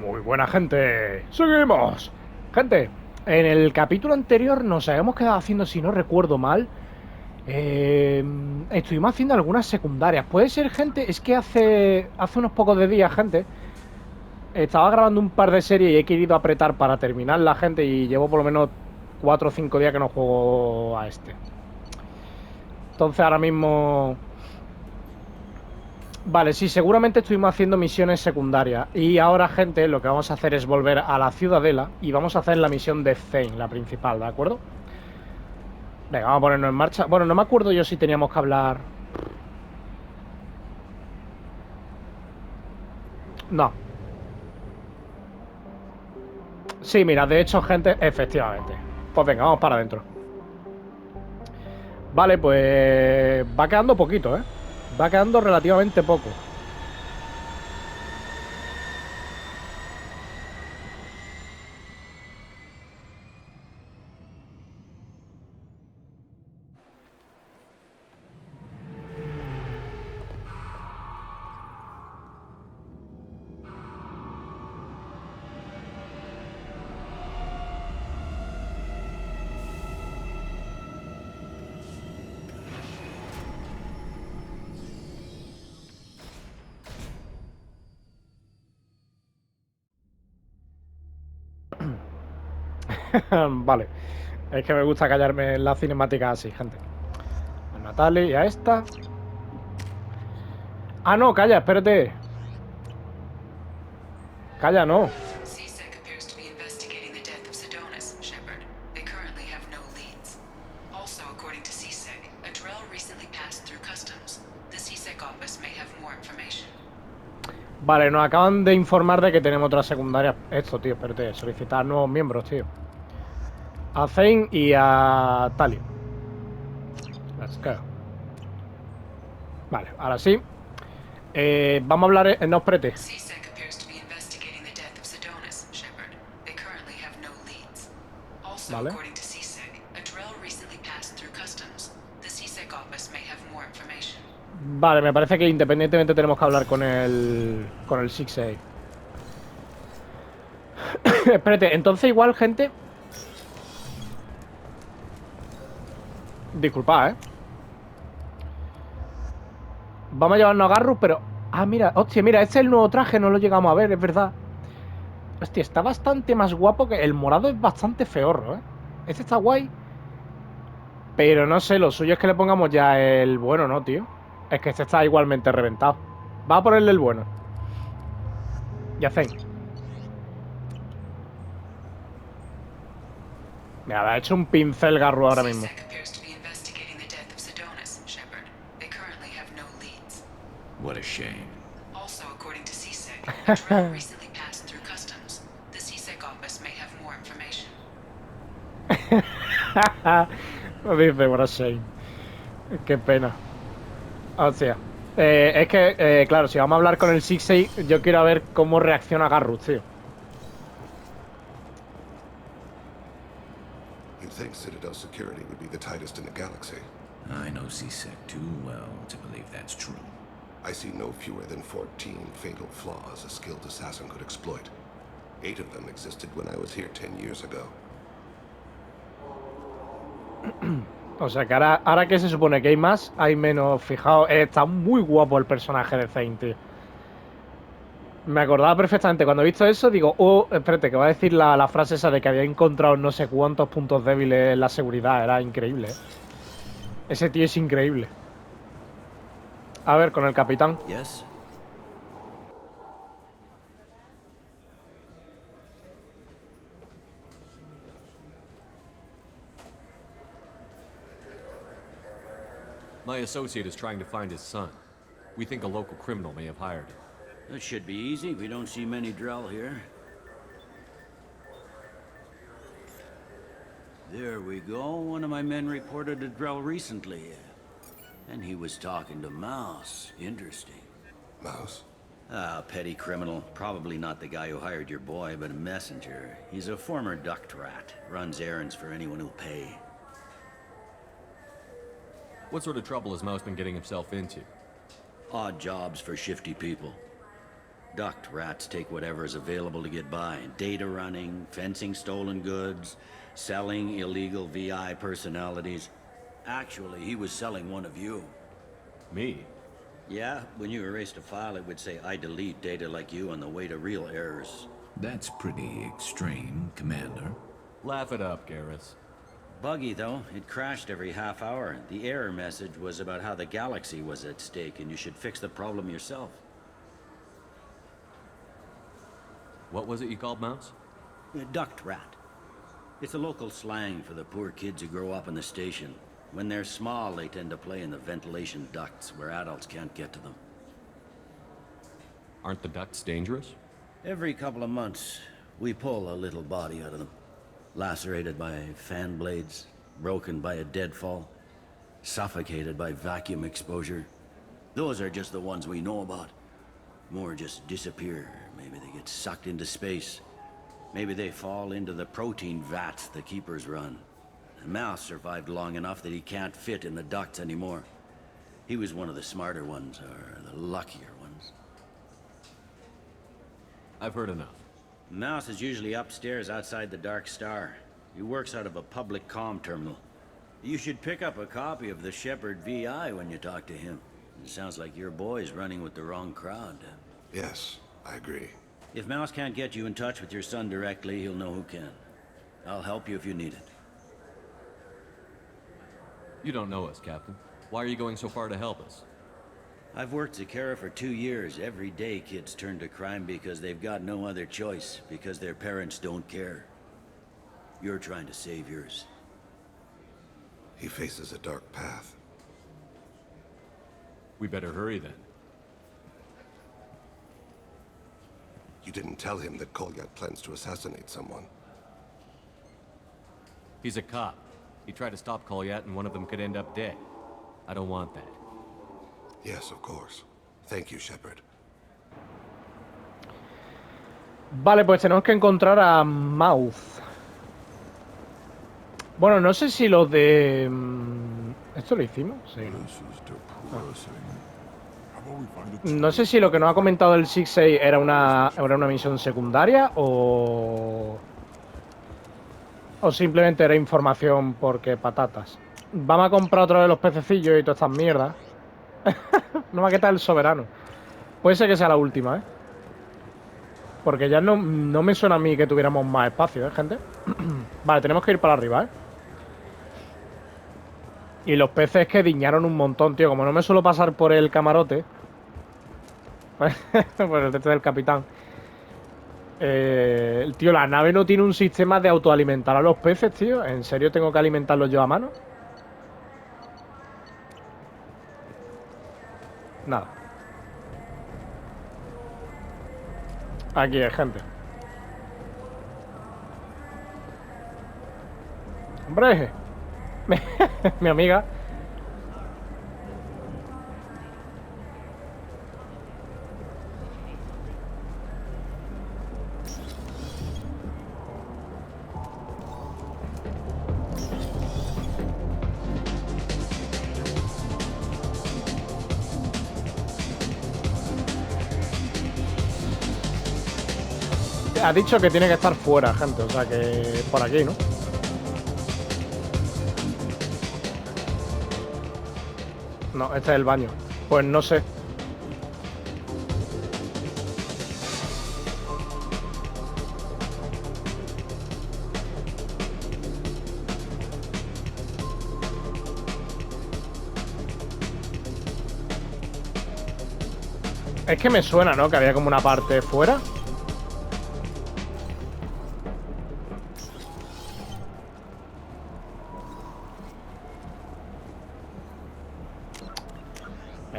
Muy buena gente, seguimos. Gente, en el capítulo anterior nos habíamos quedado haciendo, si no recuerdo mal, estuvimos haciendo algunas secundarias. Puede ser, gente, es que hace unos pocos de días, gente, estaba grabando un par de series y he querido apretar para terminar la gente y llevo por lo menos 4 o 5 días que no juego a este. Entonces ahora mismo... Vale, sí, seguramente estuvimos haciendo misiones secundarias. Y ahora, gente, lo que vamos a hacer es volver a la ciudadela y vamos a hacer la misión de Thane, la principal, ¿de acuerdo? Venga, vamos a ponernos en marcha. Bueno, no me acuerdo yo si teníamos que hablar... No. Sí, mira, de hecho, gente, efectivamente. Pues venga, vamos para adentro. Vale, pues... va quedando poquito, ¿eh? Va quedando relativamente poco. Vale. Es que me gusta callarme en la cinemática así, gente. A Natalie y a esta. Ah, no, calla, espérate. Calla, no. CSEC appears to be investigating the death of Sedonis, Shepard. They currently have no leads. Also, according to CSEC, a drill recently passed through customs. The CSEC office may have more information. Vale, nos acaban de informar de que tenemos otra secundaria. Esto, tío, espérate, solicitar nuevos miembros, tío. A Thane y a Tali. Let's go. Vale, ahora sí. Vamos a hablar... no, espérate. CSEC appears to be investigating the death of Sedonis, Shepard. They currently have no leads. Also, Vale. according to CSEC, a drill recently passed through customs. The CSEC office may have more information. Vale, me parece que independientemente tenemos que hablar con el 6A. Espérate, entonces igual, gente... Disculpad, Vamos a llevarnos a Garrus, pero... Ah, mira, hostia, mira, este es el nuevo traje, no lo llegamos a ver, es verdad. Hostia, está bastante más guapo que... El morado es bastante feorro, Este está guay. Pero no sé, lo suyo es que le pongamos ya el bueno, ¿no, tío? Es que este está igualmente reventado. Va a ponerle el bueno. Y hacen. Mira, me ha hecho un pincel Garru ahora mismo. CSEC appears to be investigating the death of Sedonis, Shepard. They currently have no leads. What a shame. Also, according to CSEC, a drill recently passed through customs. The CSEC office may have more information. Lo dice, what a shame. Qué pena. Hostia. Es que, claro, si vamos a hablar con el 6A, yo quiero ver cómo reacciona Garrus, tío. You'd think Citadel security would be the tightest in the galaxy. I know CSEC too well to believe that's true. I see no fewer than 14 fatal flaws a skilled assassin could exploit. 8 of them existed when I was here 10 years ago. O sea que ahora que se supone que hay más, hay menos. Fijaos, está muy guapo el personaje de Thane, tío. Me acordaba perfectamente. Cuando he visto eso, digo, oh, espérate, que va a decir la frase esa de que había encontrado no sé cuántos puntos débiles en la seguridad. Era increíble, Ese tío es increíble. A ver, con el capitán. Yes? My associate is trying to find his son. We think a local criminal may have hired him. That should be easy. We don't see many Drell here. There we go. One of my men reported a Drell recently. And he was talking to Mouse. Interesting. Mouse? Ah, petty criminal. Probably not the guy who hired your boy, but a messenger. He's a former duct rat. Runs errands for anyone who'll pay. What sort of trouble has Mouse been getting himself into? Odd jobs for shifty people. Duct rats take whatever is available to get by. Data running, fencing stolen goods, selling illegal VI personalities. Actually, he was selling one of you. Me? Yeah, when you erased a file, it would say, I delete data like you on the way to real errors. That's pretty extreme, Commander. Laugh it up, Garrus. Buggy, though. It crashed every half hour. The error message was about how the galaxy was at stake, and you should fix the problem yourself. What was it you called Mouse? Duct rat. It's a local slang for the poor kids who grow up in the station. When they're small, they tend to play in the ventilation ducts where adults can't get to them. Aren't the ducts dangerous? Every couple of months, we pull a little body out of them. Lacerated by fan blades, broken by a deadfall, suffocated by vacuum exposure. Those are just the ones we know about. More just disappear. Maybe they get sucked into space. Maybe they fall into the protein vats the keepers run. The mouse survived long enough that he can't fit in the ducts anymore. He was one of the smarter ones, or the luckier ones. I've heard enough. Mouse is usually upstairs outside the Dark Star. He works out of a public comm terminal. You should pick up a copy of the Shepherd VI when you talk to him. It sounds like your boy's running with the wrong crowd. Yes, I agree. If Mouse can't get you in touch with your son directly, he'll know who can. I'll help you if you need it. You don't know us, Captain. Why are you going so far to help us? I've worked Zakera for 2 years. Every day kids turn to crime because they've got no other choice, because their parents don't care. You're trying to save yours. He faces a dark path. We better hurry then. You didn't tell him that Kolyat plans to assassinate someone. He's a cop. He tried to stop Kolyat and one of them could end up dead. I don't want that. Yes, of course. Thank you, Shepard. Vale, pues tenemos que encontrar a Mouth. Bueno, no sé si lo de... ¿Esto lo hicimos? Sí. No sé si lo que nos ha comentado el Ps5 era una misión secundaria o simplemente era información porque patatas. Vamos a comprar otra vez los pececillos y todas estas mierdas. No va a quitar el soberano. Puede ser que sea la última, ¿eh? Porque ya no me suena a mí que tuviéramos más espacio, ¿eh, gente? Vale, tenemos que ir para arriba, ¿eh? Y los peces que diñaron un montón, tío. Como no me suelo pasar por el camarote... por el techo del capitán. Tío, la nave no tiene un sistema de autoalimentar a los peces, tío. ¿En serio tengo que alimentarlos yo a mano? Nada. Aquí hay gente. ¡Hombre! Mi amiga. Ha dicho que tiene que estar fuera, gente. O sea que por aquí, ¿no? No, este es el baño. Pues no sé. Es que me suena, ¿no? Que había como una parte fuera.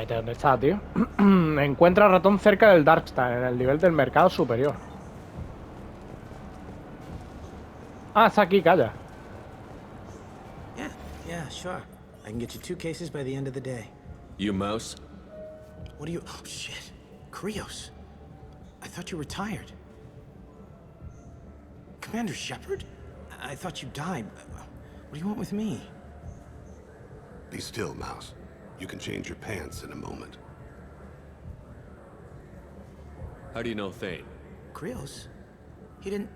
¿Dónde está, tío? Encuentra ratón cerca del Darkstar, en el nivel del mercado superior. Ah, está aquí, calla. Yeah, sure. I can get you 2 cases by the end of the day. You Mouse? What do you... Oh, shit. Krios. I thought you were tired. Commander Shepard? I thought you died. What do you want with me? Be still, Mouse. You can change your pants in a moment. How do you know Thane? Krios? He didn't...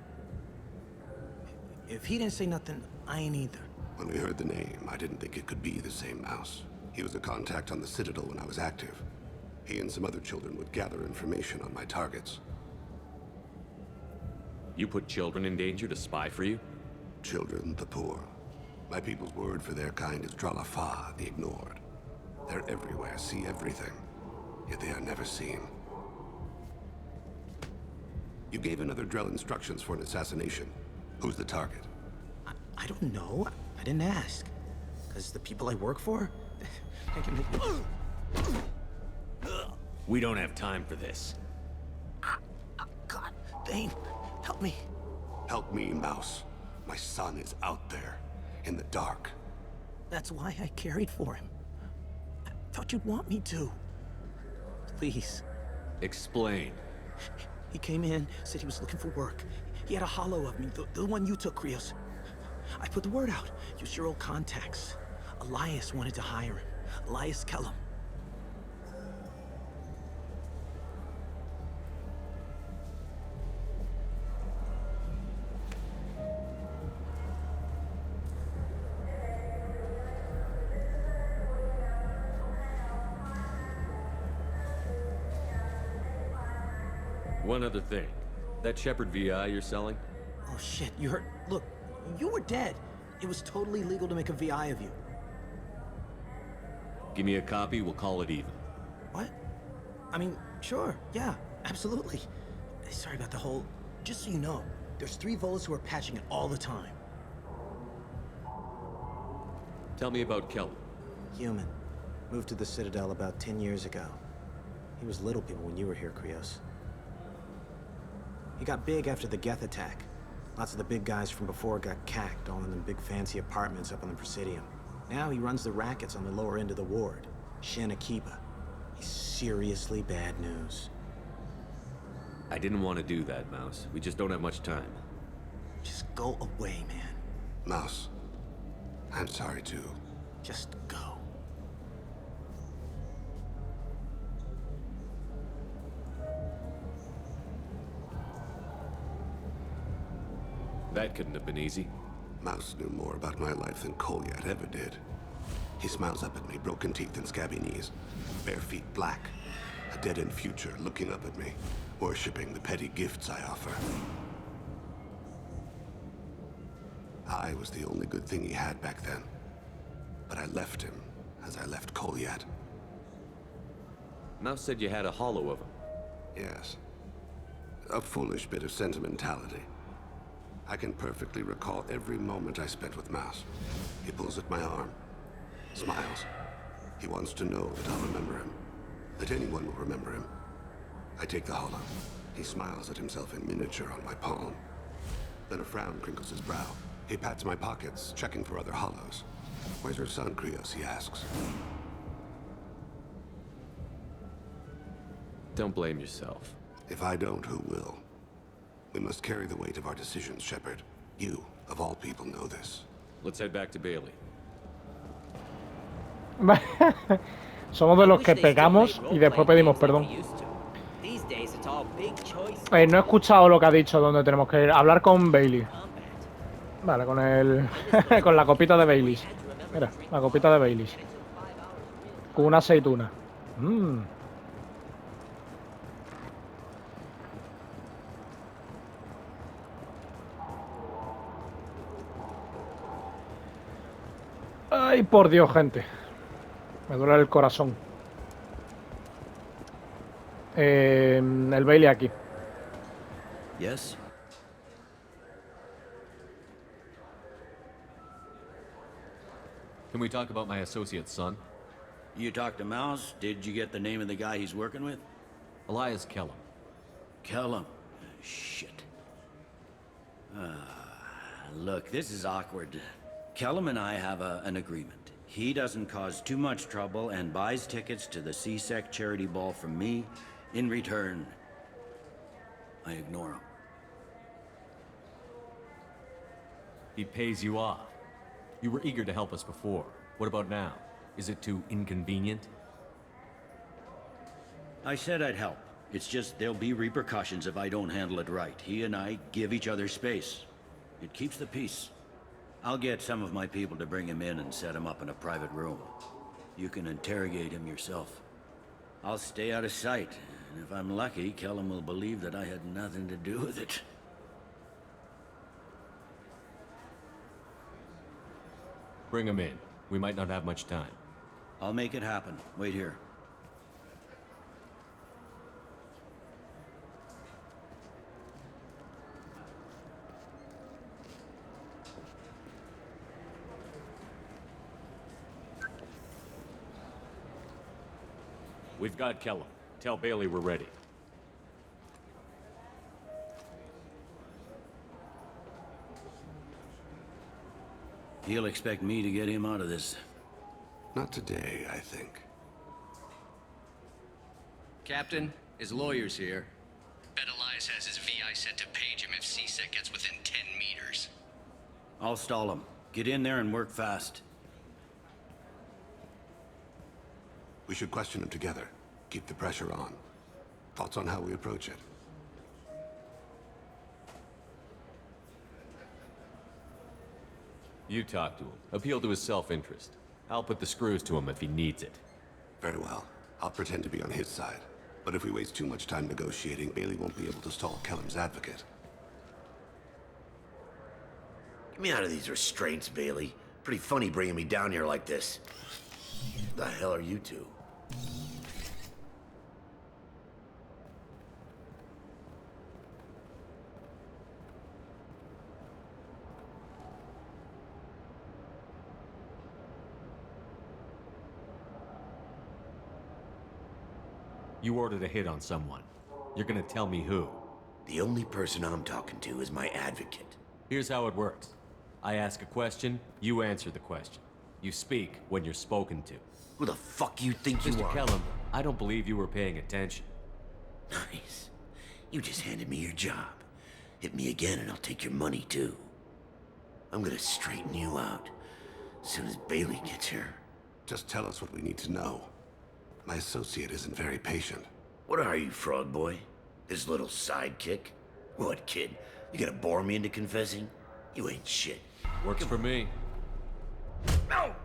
If he didn't say nothing, I ain't either. When we heard the name, I didn't think it could be the same Mouse. He was a contact on the Citadel when I was active. He and some other children would gather information on my targets. You put children in danger to spy for you? Children, the poor. My people's word for their kind is Dralafa, the ignored. They're everywhere, see everything, yet they are never seen. You gave another Drell instructions for an assassination. Who's the target? I don't know. I didn't ask. Because the people I work for, they can make me... We don't have time for this. God, Thane, help me. Help me, Mouse. My son is out there, in the dark. That's why I carried for him. I thought you'd want me to. Please. Explain. He came in, said he was looking for work. He had a hollow of me, the one you took, Krios. I put the word out. Use your old contacts. Elias wanted to hire him. Elias Kellum. One other thing. That Shepard VI you're selling? Oh shit, you heard? Look, you were dead. It was totally legal to make a VI of you. Give me a copy, we'll call it even. What? I mean, sure, yeah, absolutely. Sorry about the whole... Just so you know, there's 3 Volas who are patching it all the time. Tell me about Kellum. Human. Moved to the Citadel about 10 years ago. He was little people when you were here, Krios. He got big after the Geth attack. Lots of the big guys from before got cacked, all in them big fancy apartments up on the Presidium. Now he runs the rackets on the lower end of the ward. Shin Akiba. He's seriously bad news. I didn't want to do that, Mouse. We just don't have much time. Just go away, man. Mouse, I'm sorry too. Just go. That couldn't have been easy. Mouse knew more about my life than Kolyat ever did. He smiles up at me, broken teeth and scabby knees. Bare feet black. A dead-end future looking up at me, worshipping the petty gifts I offer. I was the only good thing he had back then. But I left him, as I left Kolyat. Mouse said you had a hollow of him. Yes. A foolish bit of sentimentality. I can perfectly recall every moment I spent with Mouse. He pulls at my arm, smiles. He wants to know that I'll remember him, that anyone will remember him. I take the hollow. He smiles at himself in miniature on my palm. Then a frown crinkles his brow. He pats my pockets, checking for other hollows. Where's your son, Krios? He asks. Don't blame yourself. If I don't, who will? We must carry the weight of our decisions, Shepard. You, of all people, know this. Let's head back to Bailey. Somos de los que pegamos y después pedimos perdón. No he escuchado lo que ha dicho, donde tenemos que ir. Hablar con Bailey. Vale, con el... con la copita de Baileys. Mira, la copita de Baileys. Con una aceituna. Ay, por Dios, gente. Me duele el corazón. El Bailey aquí. Yes? Can we talk about my associate's son? You talked to Mouse? Did you get the name of the guy he's working with? Elias Kellum. Kellum. Shit. Look, this is awkward. Kellum and I have an agreement. He doesn't cause too much trouble and buys tickets to the C-Sec charity ball from me. In return, I ignore him. He pays you off. You were eager to help us before. What about now? Is it too inconvenient? I said I'd help, It's just there'll be repercussions if I don't handle it right. He and I give each other space. It keeps the peace. I'll get some of my people to bring him in and set him up in a private room. You can interrogate him yourself. I'll stay out of sight, and if I'm lucky, Kellum will believe that I had nothing to do with it. Bring him in. We might not have much time. I'll make it happen. Wait here. We've got Kellum. Tell Bailey we're ready. He'll expect me to get him out of this. Not today, I think. Captain, his lawyer's here. Bet Elias has his VI set to page him if CSEC gets within 10 meters. I'll stall him. Get in there and work fast. We should question him together. Keep the pressure on. Thoughts on how we approach it? You talk to him. Appeal to his self-interest. I'll put the screws to him if he needs it. Very well. I'll pretend to be on his side. But if we waste too much time negotiating, Bailey won't be able to stall Kellum's advocate. Get me out of these restraints, Bailey. Pretty funny bringing me down here like this. The hell are you two? You ordered a hit on someone. You're gonna tell me who. The only person I'm talking to is my advocate. Here's how it works. I ask a question, you answer the question. You speak when you're spoken to. Who the fuck you think you Mr. are? Kellum, I don't believe you were paying attention. Nice. You just handed me your job. Hit me again and I'll take your money too. I'm gonna straighten you out as soon as Bailey gets here. Just tell us what we need to know. My associate isn't very patient. What are you, frog boy? His little sidekick? What, kid? You gonna bore me into confessing? You ain't shit. Works for me. No!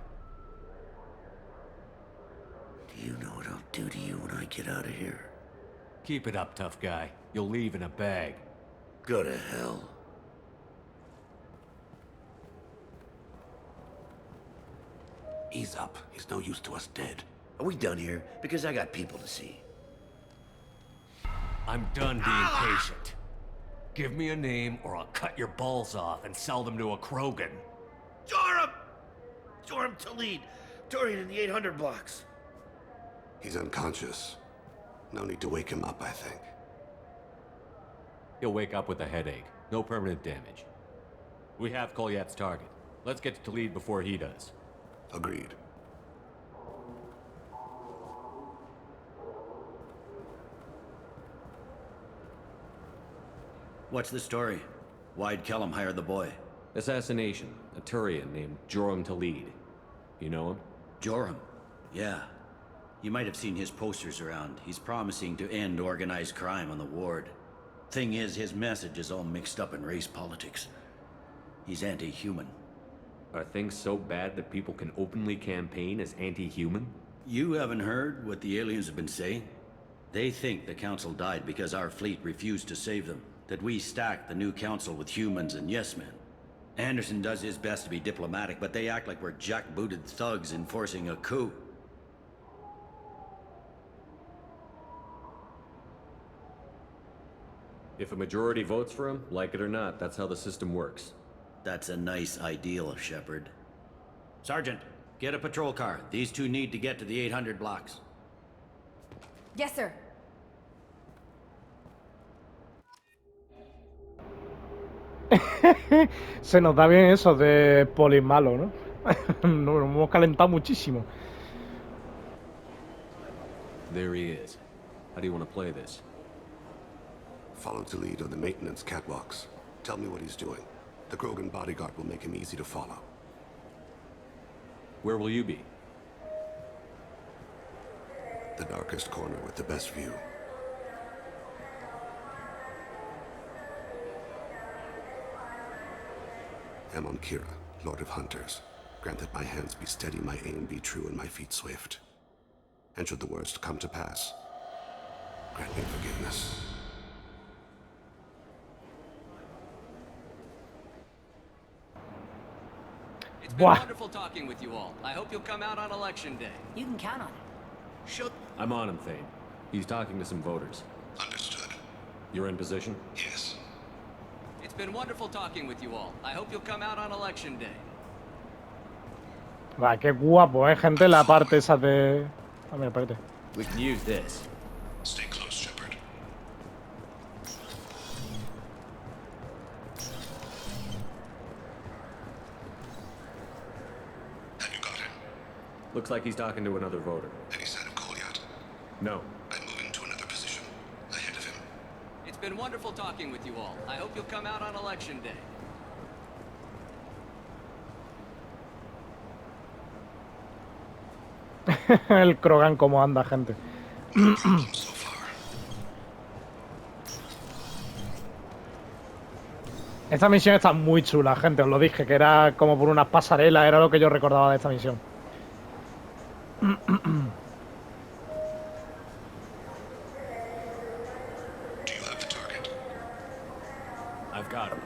Do you know what I'll do to you when I get out of here? Keep it up, tough guy. You'll leave in a bag. Go to hell. Ease up. He's no use to us dead. Are we done here? Because I got people to see. I'm done being patient. Give me a name or I'll cut your balls off and sell them to a Krogan. Joram! Joram Talid! Dorian in the 800 blocks. He's unconscious. No need to wake him up, I think. He'll wake up with a headache. No permanent damage. We have Kolyat's target. Let's get to Talid before he does. Agreed. What's the story? Why'd Kellum hire the boy? Assassination. A Turian named Joram Talid. You know him? Joram? Yeah. You might have seen his posters around. He's promising to end organized crime on the ward. Thing is, his message is all mixed up in race politics. He's anti-human. Are things so bad that people can openly campaign as anti-human? You haven't heard what the aliens have been saying? They think the council died because our fleet refused to save them. That we stacked the new council with humans and yes-men. Anderson does his best to be diplomatic, but they act like we're jackbooted thugs enforcing a coup. If a majority votes for him, like it or not, that's how the system works. That's a nice ideal, Shepard. Sergeant, get a patrol car. These two need to get to the 800 blocks. Yes, sir. Se nos da bien eso de polis malo, ¿no? Nos hemos calentado muchísimo. There he is. How do you want to play this? Follow Talid on the maintenance catwalks. Tell me what he's doing. The Krogan bodyguard will make him easy to follow. Where will you be? The darkest corner with the best view. am on Kira, Lord of Hunters. Grant that my hands be steady, my aim be true, and my feet swift. And should the worst come to pass, grant me forgiveness. It's been wonderful talking with you all. I hope you'll come out on election day. You can count on it. Shut. I'm on him, Thane. He's talking to some voters. Understood. You're in position? Yes. It's been wonderful talking with you all. I hope you'll come out on election day. Va, qué guapo, gente, la parte esa de... Ah, mira, espérate. We can use this. Stay close, Shepard. Have you got him? Looks like he's talking to another voter. Any sign of Kolyat? No. I'm moving to another position. Ahead of him. It's been wonderful talking with you all. I hope you'll come out on election day. El Krogan cómo anda, gente. Esta misión está muy chula, gente, os lo dije, que era como por unas pasarelas, era lo que yo recordaba de esta misión. I've got him.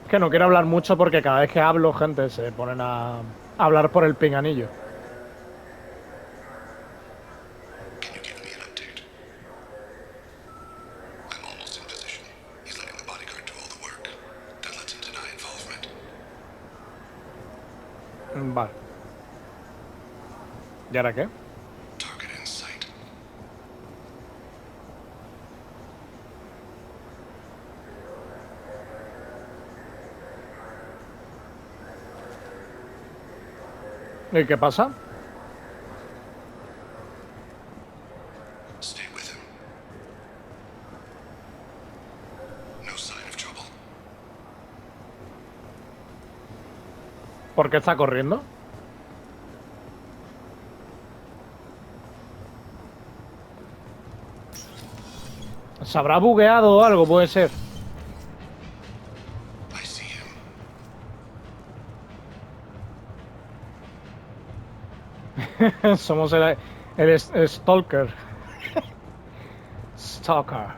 Que no quiero hablar mucho porque cada vez que hablo, gente, se ponen a hablar por el pinganillo. Can you give me an update? I'm almost in position. He's letting the bodyguard do all the work. That lets him deny involvement. Vale. ¿Y ahora qué? Target in sight. ¿Y qué pasa? Stay with him. No sign of trouble. ¿Por qué está corriendo? ¿Se habrá bugueado o algo? Puede ser. I see him. Somos el stalker. Stalker.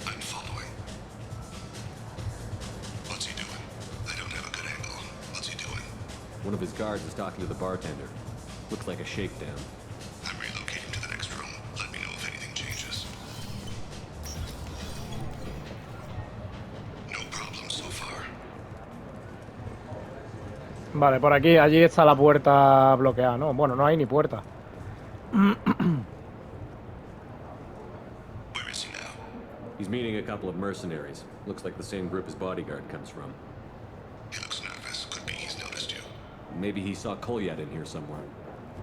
I'm following. What's he doing? I don't have a good angle. What's he doing? One of his guards is talking to the bartender. Looks like a shakedown. I'm relocating to the next room. Let me know if anything changes. No problem so far. Vale, por aquí, allí está la puerta bloqueada, ¿no? Bueno, no hay ni puerta. Where is he now? He's meeting a couple of mercenaries. Looks like the same group his bodyguard comes from. He looks nervous. Could be he's noticed you. Maybe he saw Kolyat in here somewhere.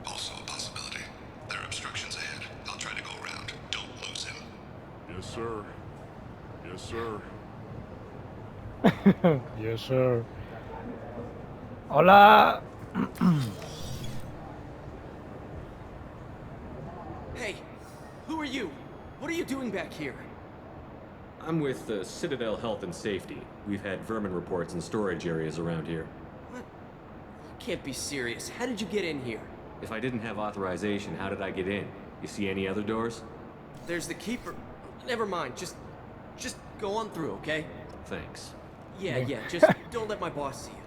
Also a possibility. There are obstructions ahead. I'll try to go around. Don't lose him. Yes, sir. Yes, sir. Yes, sir. Hola. Hey, who are you? What are you doing back here? I'm with the Citadel Health and Safety. We've had vermin reports in storage areas around here. What? You can't be serious. How did you get in here? If I didn't have authorization, how did I get in? You see any other doors? There's the keeper. Never mind. Just go on through, okay? Thanks. Yeah, just don't let my boss see it.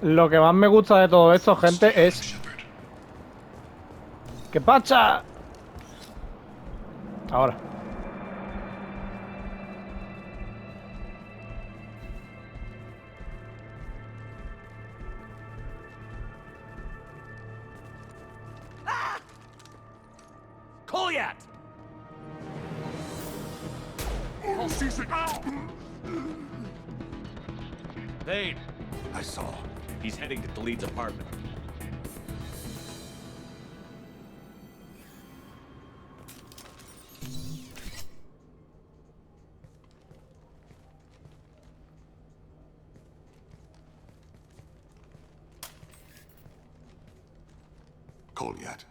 Lo que más me gusta de todo esto, gente, es... ¡Qué pacha! Ahora. Kolyat! Thane! I saw. He's heading to Khalid's apartment. Goliath.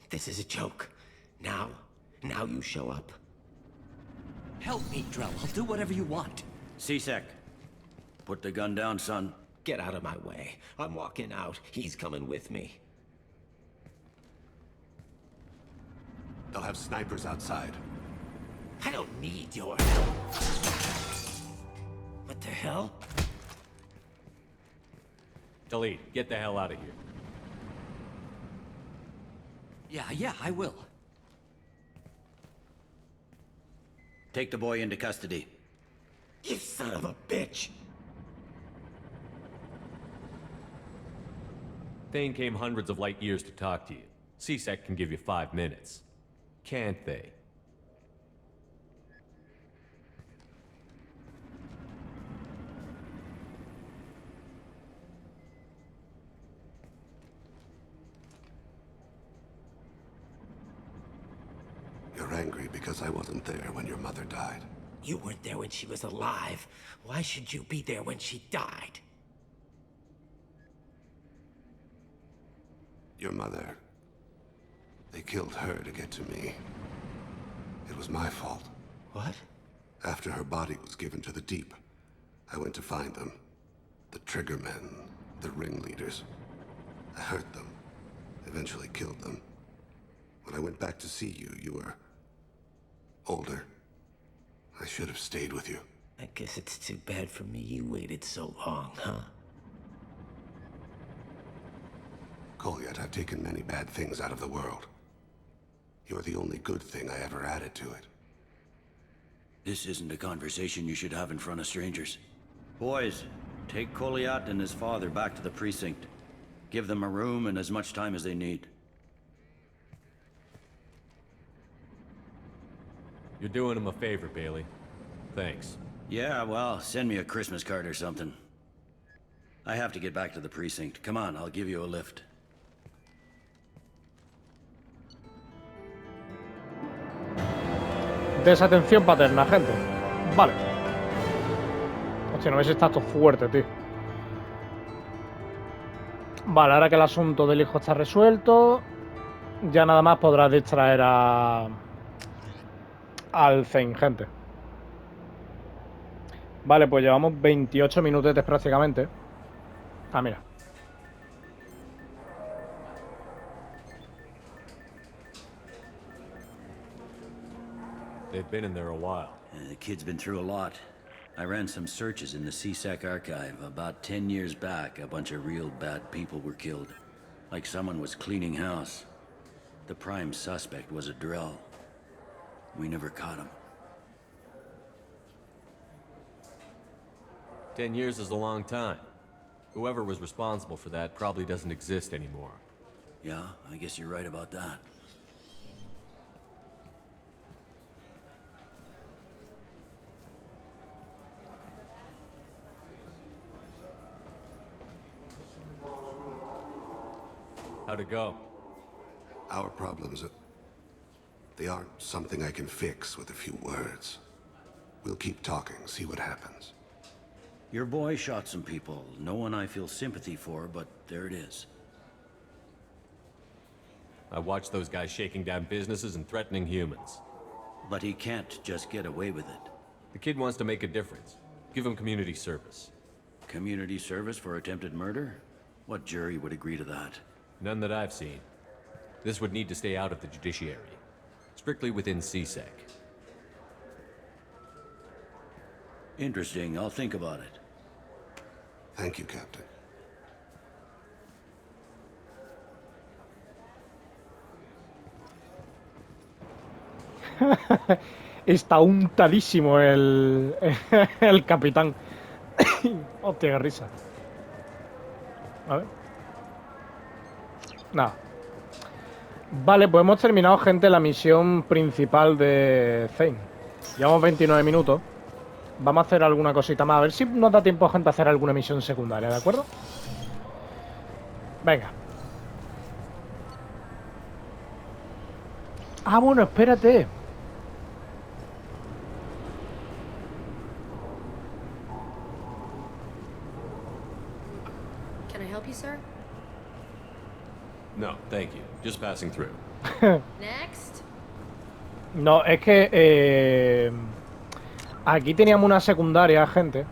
This is a joke. Now you show up. Help me, Drell. I'll do whatever you want. C-Sec, put the gun down, son. Get out of my way. I'm walking out. He's coming with me. They'll have snipers outside. I don't need your help. What the hell? Delete. Get the hell out of here. Yeah, I will. Take the boy into custody. You son of a bitch! Thane came hundreds of light years to talk to you. C-Sec can give you 5 minutes. Can't they? You're angry because I wasn't there when your mother died. You weren't there when she was alive. Why should you be there when she died? Your mother... They killed her to get to me. It was my fault. What? After her body was given to the Deep, I went to find them. The Triggermen, the ringleaders. I hurt them, eventually killed them. When I went back to see you, you were... older. I should have stayed with you. I guess it's too bad for me you waited so long, huh? Goliath, I've taken many bad things out of the world. You're the only good thing I ever added to it. This isn't a conversation you should have in front of strangers. Boys, take Goliath and his father back to the precinct. Give them a room and as much time as they need. You're doing him a favor, Bailey. Thanks. Yeah, well, send me a Christmas card or something. I have to get back to the precinct. Come on, I'll give you a lift. Desatención paterna, gente. Vale. Hostia, no ves, está todo fuerte, tío. Vale, ahora que el asunto del hijo está resuelto, ya nada más podrás distraer al Thane, gente. Vale, pues llevamos 28 minutos prácticamente. Ah, mira. They've been in there a while. The kid's been through a lot. I ran some searches in the C-Sec archive. About 10 years back, a bunch of real bad people were killed. Like someone was cleaning house. The prime suspect was a Drell. We never caught him. 10 years is a long time. Whoever was responsible for that probably doesn't exist anymore. Yeah, I guess you're right about that. How'd it go? Our problems, they aren't something I can fix with a few words. We'll keep talking, see what happens. Your boy shot some people. No one I feel sympathy for, but there it is. I watched those guys shaking down businesses and threatening humans. But he can't just get away with it. The kid wants to make a difference. Give him community service. Community service for attempted murder? What jury would agree to that? None that I've seen. This would need to stay out of the judiciary. Strictly within C-Sec. Interesting. I'll think about it. Thank you, Captain. Está untadísimo el capitán. Hostia, qué risa. A ver. Nada. Vale, pues hemos terminado, gente, la misión principal de Thane. Llevamos 29 minutos. Vamos a hacer alguna cosita más. A ver si nos da tiempo, gente, a hacer alguna misión secundaria, ¿de acuerdo? Venga. Ah, bueno, espérate. Can I help you, sir? No, thank you. Just passing through. Next. No, es que aquí teníamos una secundaria, gente.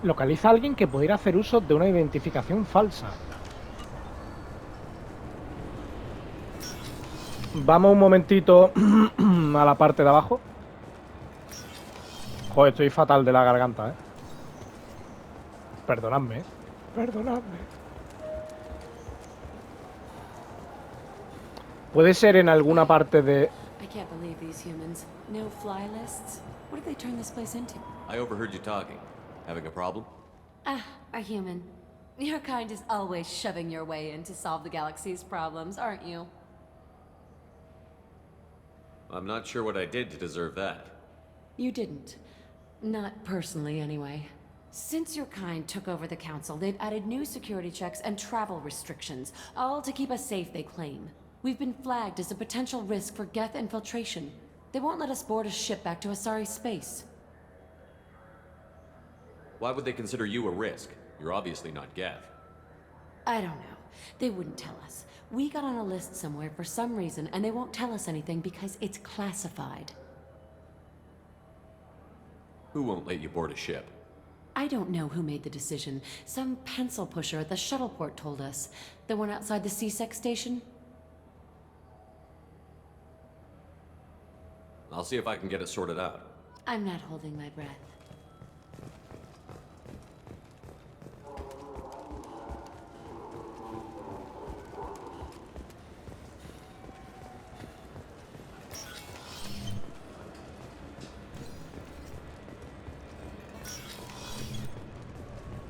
Localiza a alguien que pudiera hacer uso de una identificación falsa. Vamos un momentito a la parte de abajo. Joder, estoy fatal de la garganta, Perdonadme, Perdonadme. Puede ser en alguna parte de... I can't believe these humans. No fly lists. What have they turned this place into? I overheard you talking. Having a problem? Ah, a human. Your kind is always shoving your way in to solve the galaxy's problems, aren't you? I'm not sure what I did to deserve that. You didn't. Not personally, anyway. Since your kind took over the council, they've added new security checks and travel restrictions, all to keep us safe, they claim. We've been flagged as a potential risk for Geth infiltration. They won't let us board a ship back to Asari space. Why would they consider you a risk? You're obviously not Geth. I don't know. They wouldn't tell us. We got on a list somewhere for some reason, and they won't tell us anything because it's classified. Who won't let you board a ship? I don't know who made the decision. Some pencil pusher at the shuttleport told us. The one outside the C-Sec station? I'll see if I can get it sorted out. I'm not holding my breath.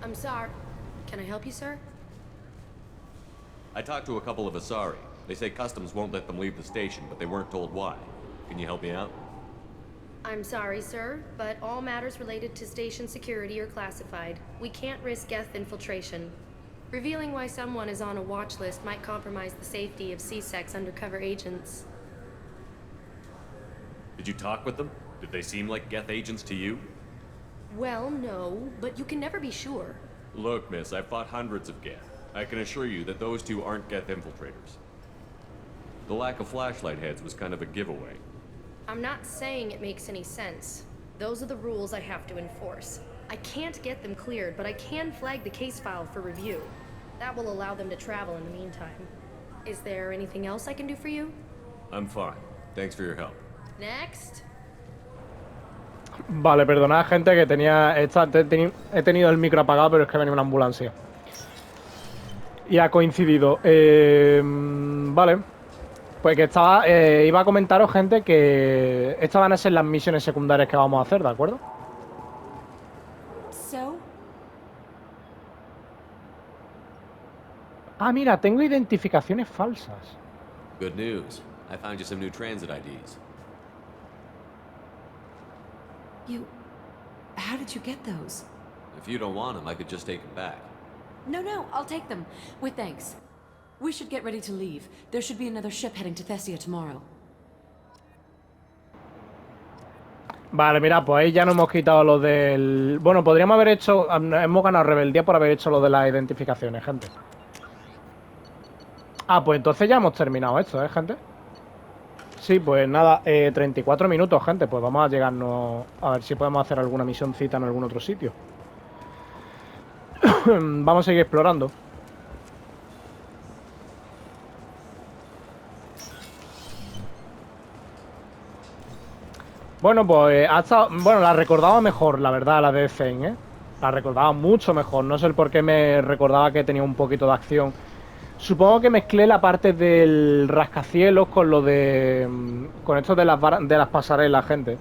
I'm sorry. Can I help you, sir? I talked to a couple of Asari. They say customs won't let them leave the station, but they weren't told why. Can you help me out? I'm sorry, sir, but all matters related to station security are classified. We can't risk Geth infiltration. Revealing why someone is on a watch list might compromise the safety of C-Sec's undercover agents. Did you talk with them? Did they seem like Geth agents to you? Well, no, but you can never be sure. Look, miss, I've fought hundreds of Geth. I can assure you that those two aren't Geth infiltrators. The lack of flashlight heads was kind of a giveaway. I'm not saying it makes any sense. Those are the rules I have to enforce. I can't get them cleared, but I can flag the case file for review. That will allow them to travel in the meantime. Is there anything else I can do for you? I'm fine. Thanks for your help. Next. Vale, perdonad, gente, que he tenido el micro apagado, pero es que venía una ambulancia. Y ha coincidido. Vale. Pues que iba a comentaros, gente, que estas van a ser las misiones secundarias que vamos a hacer, ¿de acuerdo? Ah, mira, tengo identificaciones falsas. Good news. I found you some new transit IDs. How did you get those? If you don't want them, I could just take them back. No, I'll take them. With thanks. We should get ready to leave. There should be another ship heading to Thessia tomorrow. Vale, mira, pues ahí ya no hemos quitado lo del... Bueno, podríamos haber hecho... Hemos ganado rebeldía por haber hecho lo de las identificaciones, gente. Ah, pues entonces ya hemos terminado esto, gente. Sí, pues nada, 34 minutos, gente. Pues vamos a llegarnos... A ver si podemos hacer alguna misioncita en algún otro sitio. Vamos a seguir explorando. Bueno, pues la recordaba mejor, la verdad, la de Thane, ¿eh? La recordaba mucho mejor. No sé el por qué me recordaba que tenía un poquito de acción. Supongo que mezclé la parte del rascacielos con lo de... con esto de las pasarelas, gente.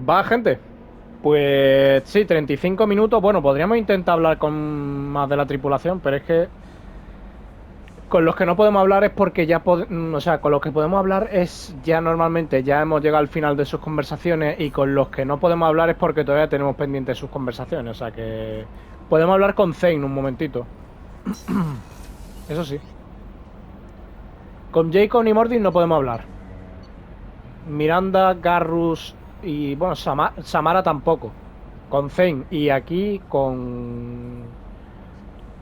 Va, gente. Pues sí, 35 minutos. Bueno, podríamos intentar hablar con más de la tripulación, pero es que Con los que no podemos hablar es porque ya o sea, con los que podemos hablar es ya normalmente ya hemos llegado al final de sus conversaciones, y con los que no podemos hablar es porque todavía tenemos pendientes sus conversaciones. O sea que podemos hablar con Thane un momentito. Eso sí. Con Jacob y Mordin no podemos hablar. Miranda, Garrus y bueno, Samara tampoco. Con Thane. Y aquí con...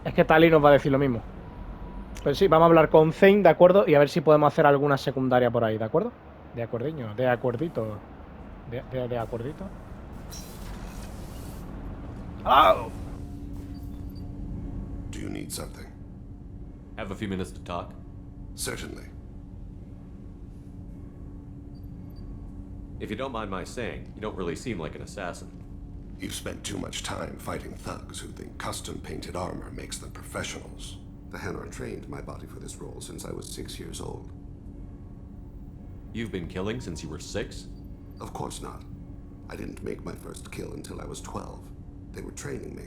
Es que Tali nos va a decir lo mismo. Pues sí, vamos a hablar con Thane, ¿de acuerdo? Y a ver si podemos hacer alguna secundaria por ahí, ¿de acuerdo? De acuerdiño, de acuerdito. De acuerdito. ¡Oh! Do you need something? Have a few minutes to talk? Certainly. If you don't mind my saying, you don't really seem like an assassin. You've spent too much time fighting thugs who think custom-painted armor makes them professionals. The Hanar trained my body for this role since I was 6 years old. You've been killing since you were 6? Of course not. I didn't make my first kill until I was 12. They were training me.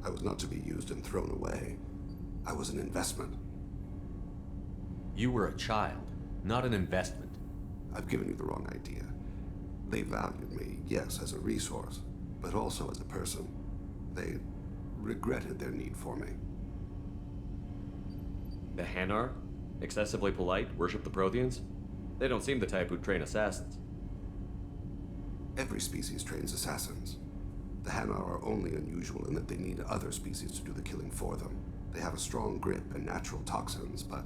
I was not to be used and thrown away. I was an investment. You were a child, not an investment. I've given you the wrong idea. They valued me, yes, as a resource, but also as a person. They regretted their need for me. The Hanar? Excessively polite, worship the Protheans? They don't seem the type who'd train assassins. Every species trains assassins. The Hanar are only unusual in that they need other species to do the killing for them. They have a strong grip and natural toxins, but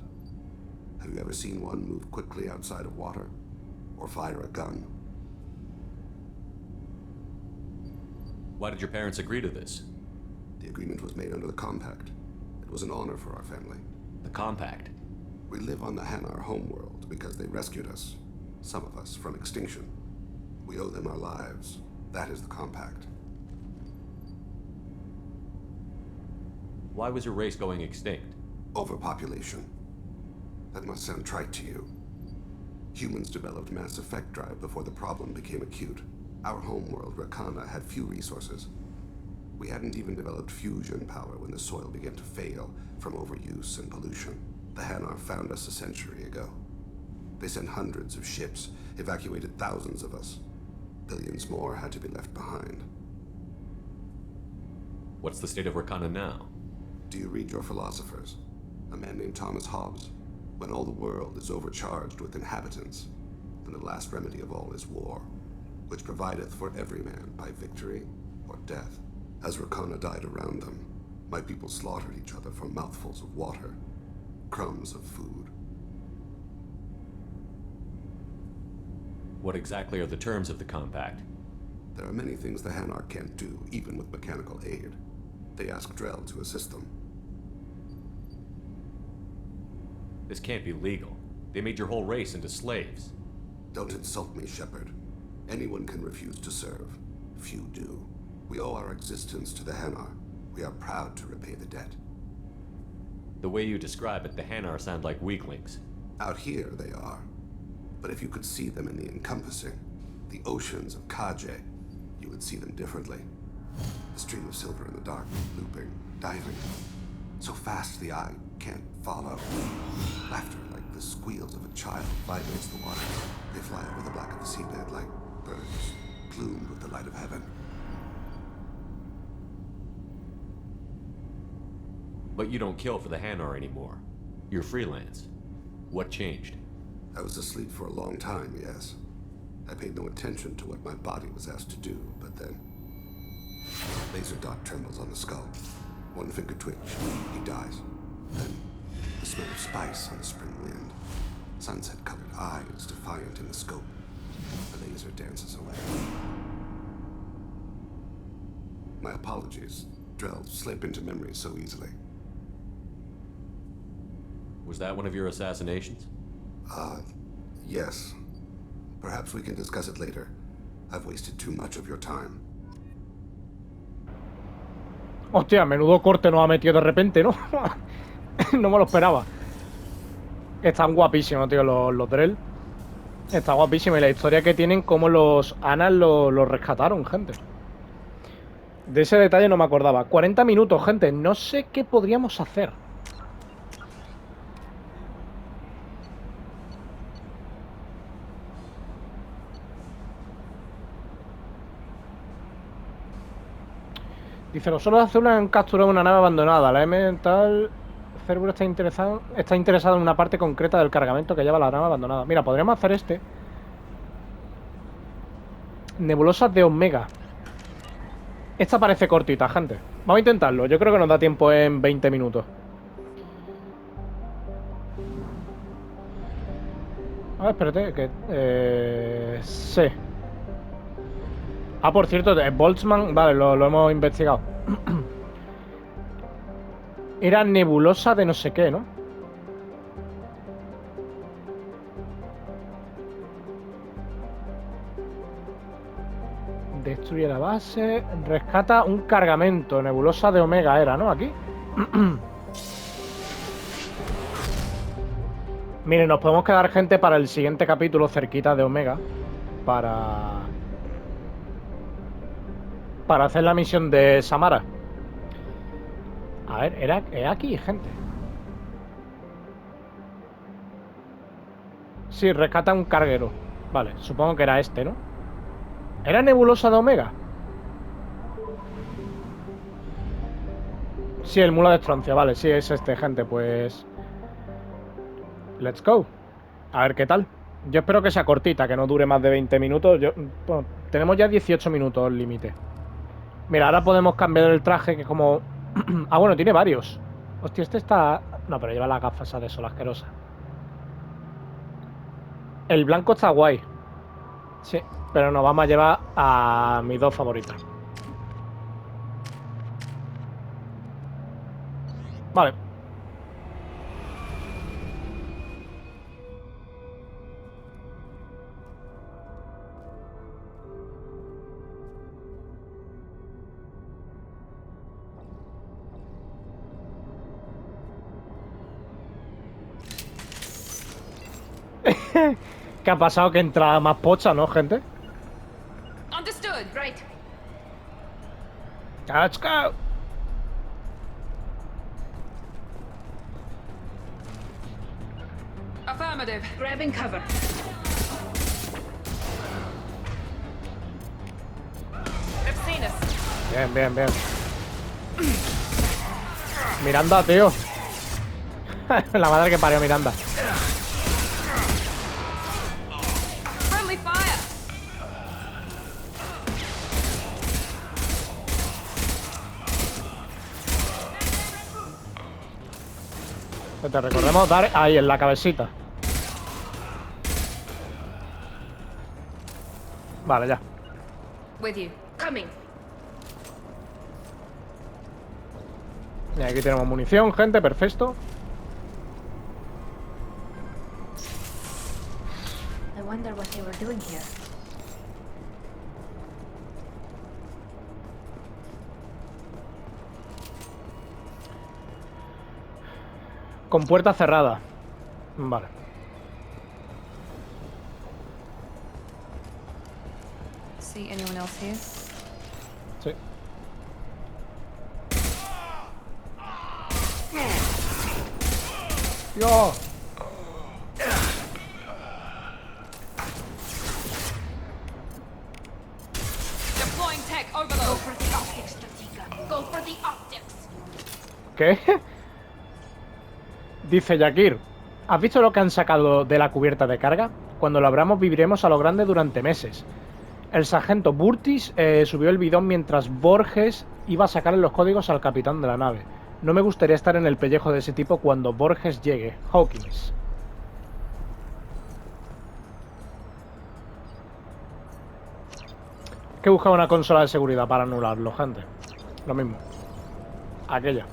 have you ever seen one move quickly outside of water? Or fire a gun? Why did your parents agree to this? The agreement was made under the Compact. It was an honor for our family. The Compact? We live on the Hanar homeworld because they rescued us, some of us, from extinction. We owe them our lives. That is the Compact. Why was your race going extinct? Overpopulation. That must sound trite to you. Humans developed Mass Effect Drive before the problem became acute. Our homeworld, Rakana, had few resources. We hadn't even developed fusion power when the soil began to fail from overuse and pollution. The Hanar found us a century ago. They sent hundreds of ships, evacuated thousands of us. Billions more had to be left behind. What's the state of Rakana now? Do you read your philosophers? A man named Thomas Hobbes? When all the world is overcharged with inhabitants, then the last remedy of all is war, which provideth for every man by victory or death. As Rakana died around them, my people slaughtered each other for mouthfuls of water, crumbs of food. What exactly are the terms of the Compact? There are many things the Hanar can't do, even with mechanical aid. They ask Drell to assist them. This can't be legal. They made your whole race into slaves. Don't insult me, Shepard. Anyone can refuse to serve. Few do. We owe our existence to the Hanar. We are proud to repay the debt. The way you describe it, the Hanar sound like weaklings. Out here, they are. But if you could see them in the encompassing, the oceans of Kaje, you would see them differently. A stream of silver in the dark, looping, diving. So fast the eye can't follow. Laughter like the squeals of a child vibrates the water. They fly over the black of the seabed like birds, plumed with the light of heaven. But you don't kill for the Hanar anymore. You're freelance. What changed? I was asleep for a long time, yes. I paid no attention to what my body was asked to do, but then... Laser dot trembles on the skull. One finger twitch, he dies. Then, the smell of spice on the spring wind. Sunset-colored eyes defiant in the scope. The laser dances away. My apologies. Drell slip into memory so easily. Was that one of your assassinations? Yes. Perhaps we can discuss it later. I've wasted too much of your time. Hostia, menudo corte nos ha metido de repente, ¿no? No me lo esperaba. Están guapísimos, tío, los Drell. Está guapísimo. Y la historia que tienen, como los Anas los rescataron, gente. De ese detalle no me acordaba. 40 minutos, gente. No sé qué podríamos hacer. Dice, los solos azules han capturado una nave abandonada. La M tal... Cerbero está interesado en una parte concreta del cargamento que lleva la nave abandonada. Mira, podríamos hacer este. Nebulosas de Omega. Esta parece cortita, gente. Vamos a intentarlo. Yo creo que nos da tiempo en 20 minutos. A ver, espérate, que... sí. Ah, por cierto, Boltzmann... Vale, lo hemos investigado. Era nebulosa de no sé qué, ¿no? Destruye la base. Rescata un cargamento. Nebulosa de Omega era, ¿no? Aquí. Miren, nos podemos quedar, gente, para el siguiente capítulo cerquita de Omega. Para hacer la misión de Samara. A ver, ¿es aquí, gente? Sí, rescata un carguero. Vale, supongo que era este, ¿no? ¿Era nebulosa de Omega? Sí, el mula de estroncia, vale, sí, es este, gente, pues... Let's go. A ver qué tal. Yo espero que sea cortita, que no dure más de 20 minutos. Bueno, tenemos ya 18 minutos límite. Mira, ahora podemos cambiar el traje, que es como... ah, bueno, tiene varios. Hostia, este está... No, pero lleva las gafas de sol asquerosa. El blanco está guay. Sí, pero nos vamos a llevar a mis dos favoritas. Vale. ¿Qué ha pasado? Que entra más pocha, ¿no, gente? Understood. Right. Let's go. Affirmative. Grabbing cover. I've seen us. Bien, bien, bien. Miranda, tío. La madre que parió Miranda. Friendly fire. Te recordemos dar ahí en la cabecita. Vale, ya. With you. Coming. Y aquí tenemos munición, gente, perfecto. I wonder what they were doing here. Con puerta cerrada. Vale. See anyone else here? Sí. ¡Yo! Deploying tech overload. Go for the optics, Jessica. Go for the optics. ¿Qué? Dice Yakir, ¿has visto lo que han sacado de la cubierta de carga? Cuando lo abramos viviremos a lo grande durante meses. El sargento Burtis subió el bidón mientras Borges iba a sacarle los códigos al capitán de la nave. No me gustaría estar en el pellejo de ese tipo cuando Borges llegue. Hawkins. Que buscaba una consola de seguridad para anularlo, gente. Lo mismo. Aquella.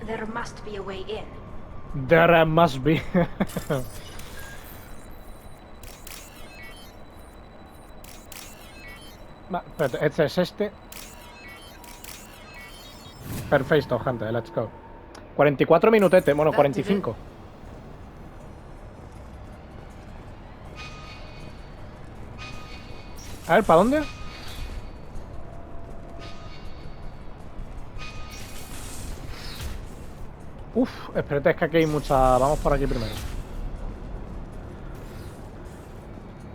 There must be a way in. There must be. Va, espérate, este es este. Perfecto, gente, let's go. 44 minutetes, bueno, 45. A ver, ¿para dónde? Uf, espérate, es que aquí hay mucha... Vamos por aquí primero.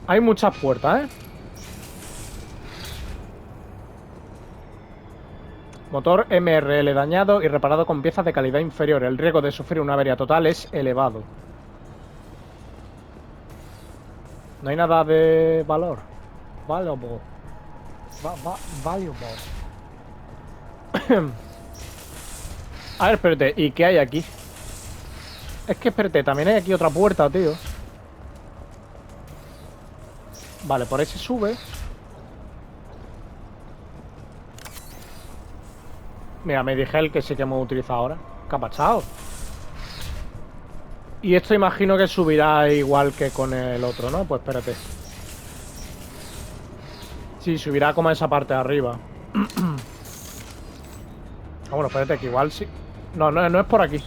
Hay muchas puertas, ¿eh? Motor MRL dañado y reparado con piezas de calidad inferior. El riesgo de sufrir una avería total es elevado. No hay nada de valor. Valuable. Valuable. A ver, espérate. ¿Y qué hay aquí? Es que, espérate, también hay aquí otra puerta, tío. Vale, por ahí se sube. Mira, me dije el que sí que hemos utilizado ahora. ¿Qué ha pasado? Y esto imagino que subirá igual que con el otro, ¿no? Pues espérate. Sí, subirá como a esa parte de arriba. Bueno, espérate, que igual sí. No, no es por aquí.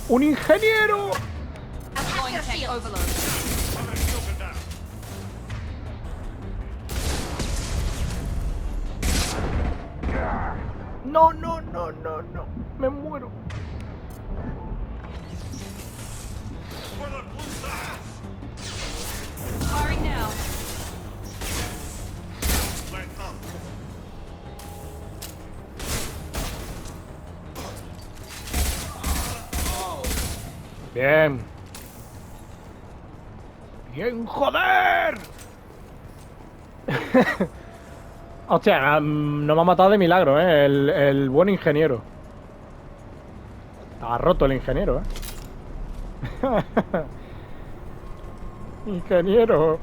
¡Un ingeniero! No. Me muero. Bien. Bien, joder. Hostia, no me ha matado de milagro, el buen ingeniero. Estaba roto el ingeniero, Ingeniero.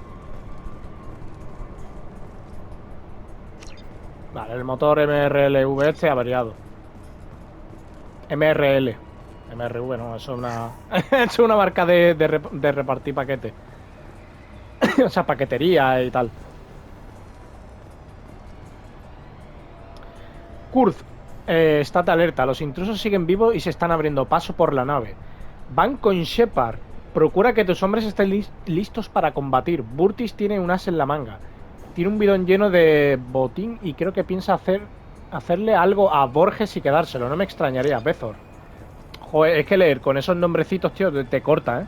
Vale, el motor MRLV este averiado. MRL. MRV, no, eso es una... es una marca de repartir paquetes. O sea, paquetería y tal. Kurz, estate alerta. Los intrusos siguen vivos y se están abriendo paso por la nave. Van con Shepard. Procura que tus hombres estén listos para combatir. Burtis tiene un as en la manga. Tiene un bidón lleno de botín y creo que piensa hacerle algo a Borges y quedárselo. No me extrañaría, Bezor. Joder, es que leer con esos nombrecitos, tío, te corta,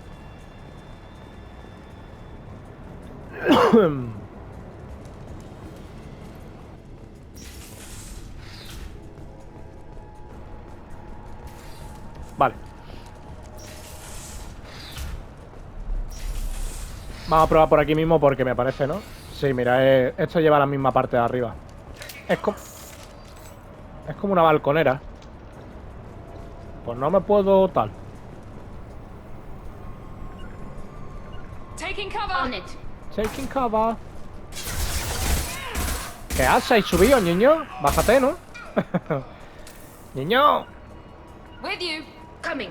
Vale. Vamos a probar por aquí mismo porque me parece, ¿no? Sí, mira, esto lleva a la misma parte de arriba. Es como una balconera. Pues no me puedo tal. Taking cover. On it. Taking cover. ¿Qué haces? ¿Has subido, niño? Bájate, ¿no? Niño. With you. Coming.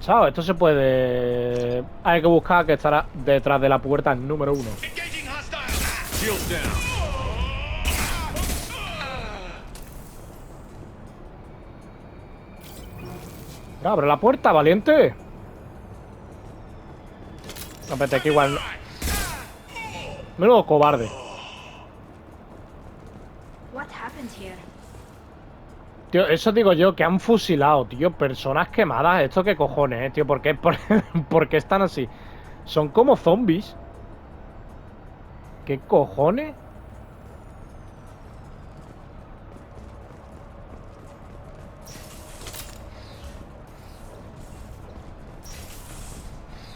Chao, esto se puede... Hay que buscar que estará detrás de la puerta número 1. Abre la puerta, valiente. No, espérate, que igual no. Menudo cobarde. Tío, eso digo yo, que han fusilado, tío. Personas quemadas. ¿Esto qué cojones, tío? ¿Por qué? ¿Por qué están así? Son como zombies. ¿Qué cojones?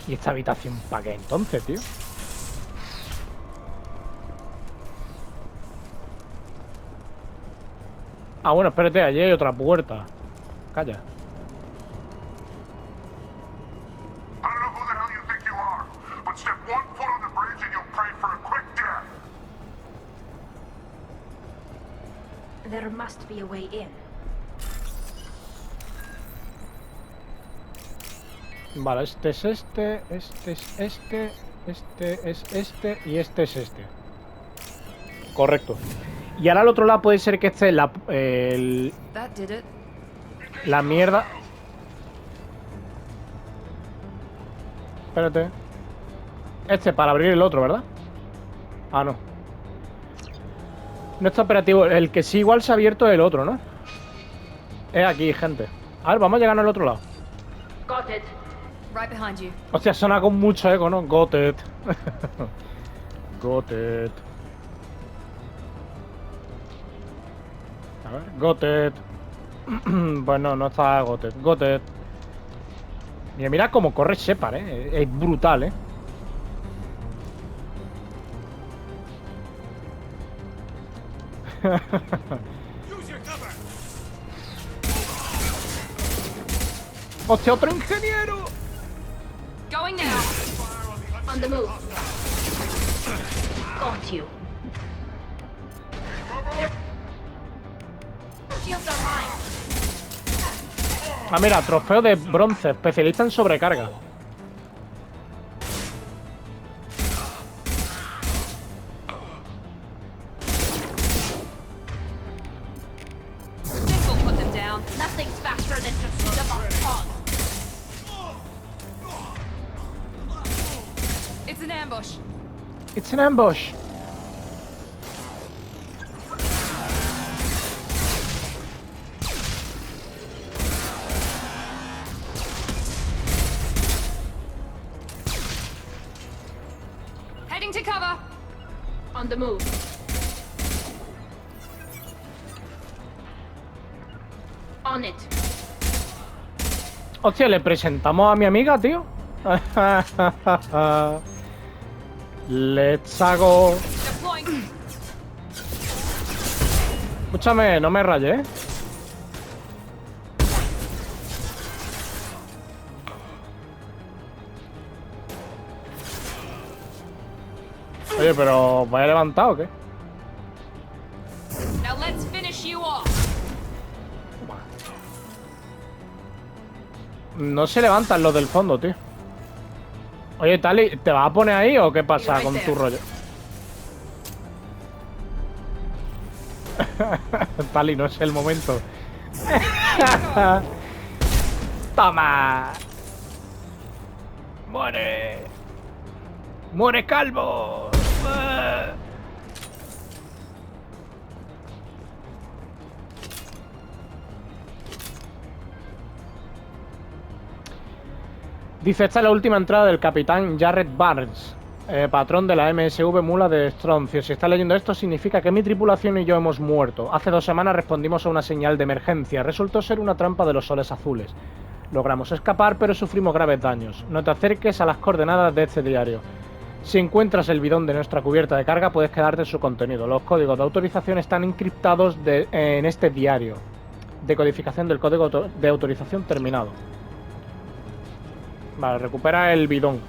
¿Y esta habitación para qué entonces, tío? Ah, bueno, espérate, allí hay otra puerta. Calla. There must be a way in. Vale, este es este es este, este es este y este es este. Correcto. Y ahora al otro lado puede ser que esté la mierda. Espérate. Este para abrir el otro, ¿verdad? Ah, no. No está operativo. El que sí igual se ha abierto es el otro, ¿no? Es aquí, gente. A ver, vamos a llegar al otro lado. Got it. Right behind you. Hostia, suena con mucho eco, ¿no? Got it. Got it. A ver, got it. Pues no, no está got it. Got it. Mira, mira cómo corre Shepard, ¿eh? Es brutal, ¿eh? ¡Hostia, otro ingeniero! Going now. On the move. Got you. Shields are mine. Ah, mira, trofeo de bronce, especialista en sobrecarga. This will put them down. Nothing's faster than just step on tongue. It's an ambush. It's an ambush. Heading to cover. On the move. On it. Hostia, le presentamos a mi amiga, tío. Let's go. Deploying. Escúchame, no me rayes, ¿eh? Oye, pero ¿vaya levantado o qué? Now let's finish you off. No se levantan los del fondo, tío. Oye, Tali, ¿te vas a poner ahí o qué pasa con tu rollo? Tali, no es el momento. ¡Toma! ¡Muere! ¡Muere, calvo! Dice, esta es la última entrada del capitán Jared Barnes, patrón de la MSV Mula de Estroncio. Si está leyendo esto, significa que mi tripulación y yo hemos muerto. Hace 2 semanas respondimos a una señal de emergencia. Resultó ser una trampa de los soles azules. Logramos escapar, pero sufrimos graves daños. No te acerques a las coordenadas de este diario. Si encuentras el bidón de nuestra cubierta de carga, puedes quedarte en su contenido. Los códigos de autorización están encriptados en este diario. Decodificación del código de autorización terminado. Vale, recupera el bidón.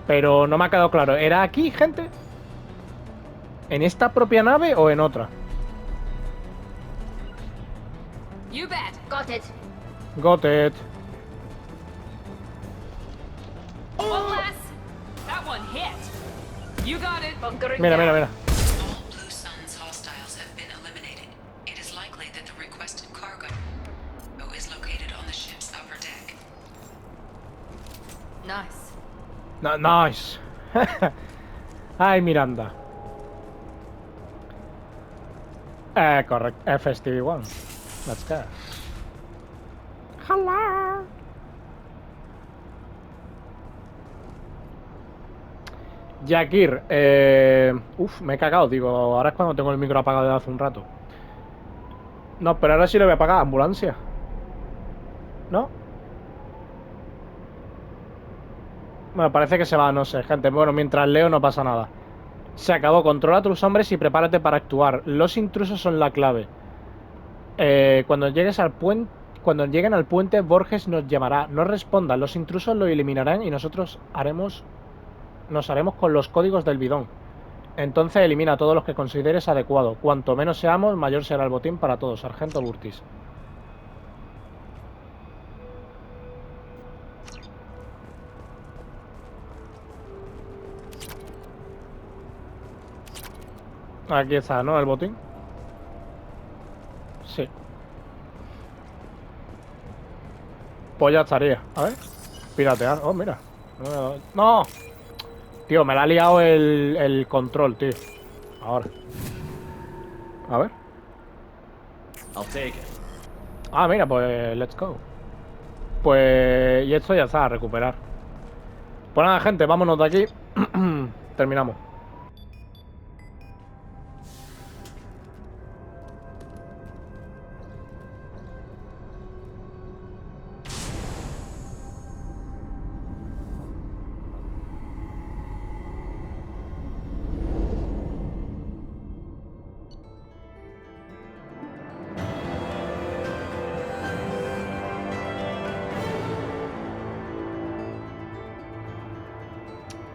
Pero no me ha quedado claro. ¿Era aquí, gente? ¿En esta propia nave o en otra? You bet. Got it. Got it. One less. That one hit. You got it. Mira, mira, mira. All Blue Sun's hostiles have been eliminated. It is likely that the requested cargo is located on the ship's upper deck. Nice. Nice. Ay, Miranda. Correcto. FSTV1. Let's go. Hello. Yakir, me he cagado, digo, ahora es cuando tengo el micro apagado desde hace un rato. No, pero ahora sí lo voy a apagar, ambulancia. ¿No? Bueno, parece que se va, no sé, gente. Bueno, mientras leo no pasa nada. Se acabó, controla a tus hombres y prepárate para actuar. Los intrusos son la clave. Cuando lleguen al puente, Borges nos llamará. No respondan, los intrusos lo eliminarán y nosotros nos haremos con los códigos del bidón. Entonces elimina a todos los que consideres adecuado. Cuanto menos seamos, mayor será el botín para todos. Sargento Burtis. Aquí está, ¿no? El botín. Sí. Pues ya estaría. A ver. Piratear. Oh, mira. ¡No! Tío, me la ha liado el control, tío. Ahora. A ver. I'll take it. Ah, mira, pues let's go. Pues... Y esto ya está, a recuperar. Pues nada, gente, vámonos de aquí. Terminamos.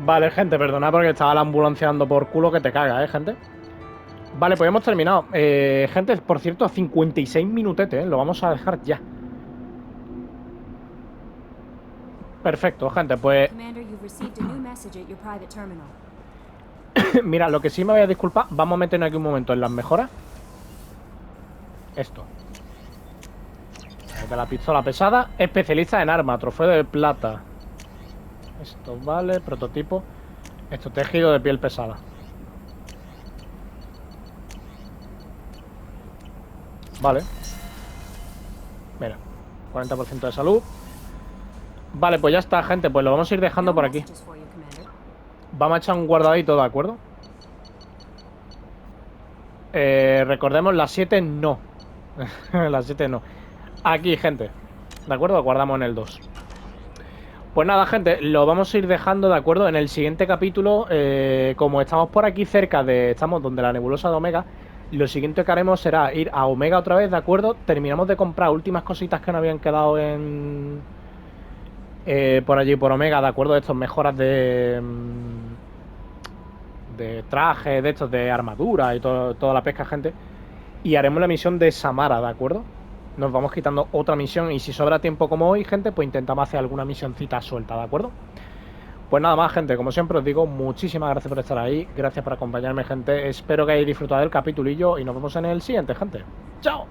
Vale, gente, perdonad porque estaba la ambulancia dando por culo que te caga, gente. Vale, pues hemos terminado. Gente, por cierto, 56 minutetes, lo vamos a dejar ya. Perfecto, gente, pues... Mira, lo que sí me voy a disculpar, vamos a meternos aquí un momento en las mejoras. Esto. De la pistola pesada. Especialista en arma, trofeo de plata. Esto vale, prototipo. Esto, tejido de piel pesada. Vale. Mira, 40% de salud. Vale, pues ya está, gente. Pues lo vamos a ir dejando por aquí. Vamos a echar un guardadito, ¿de acuerdo? Recordemos, las 7 no. Las 7 no. Aquí, gente. ¿De acuerdo? Guardamos en el 2. Pues nada, gente, lo vamos a ir dejando, ¿de acuerdo? En el siguiente capítulo, como estamos por aquí cerca de... Estamos donde la nebulosa de Omega. Lo siguiente que haremos será ir a Omega otra vez, ¿de acuerdo? Terminamos de comprar últimas cositas que nos habían quedado en... por allí, por Omega, ¿de acuerdo? Estos mejoras de trajes, de estos, de armadura y toda la pesca, gente. Y haremos la misión de Samara, ¿de acuerdo? Nos vamos quitando otra misión y si sobra tiempo como hoy, gente, pues intentamos hacer alguna misioncita suelta, ¿de acuerdo? Pues nada más, gente, como siempre os digo, muchísimas gracias por estar ahí, gracias por acompañarme, gente. Espero que hayáis disfrutado del capitulillo y nos vemos en el siguiente, gente. ¡Chao!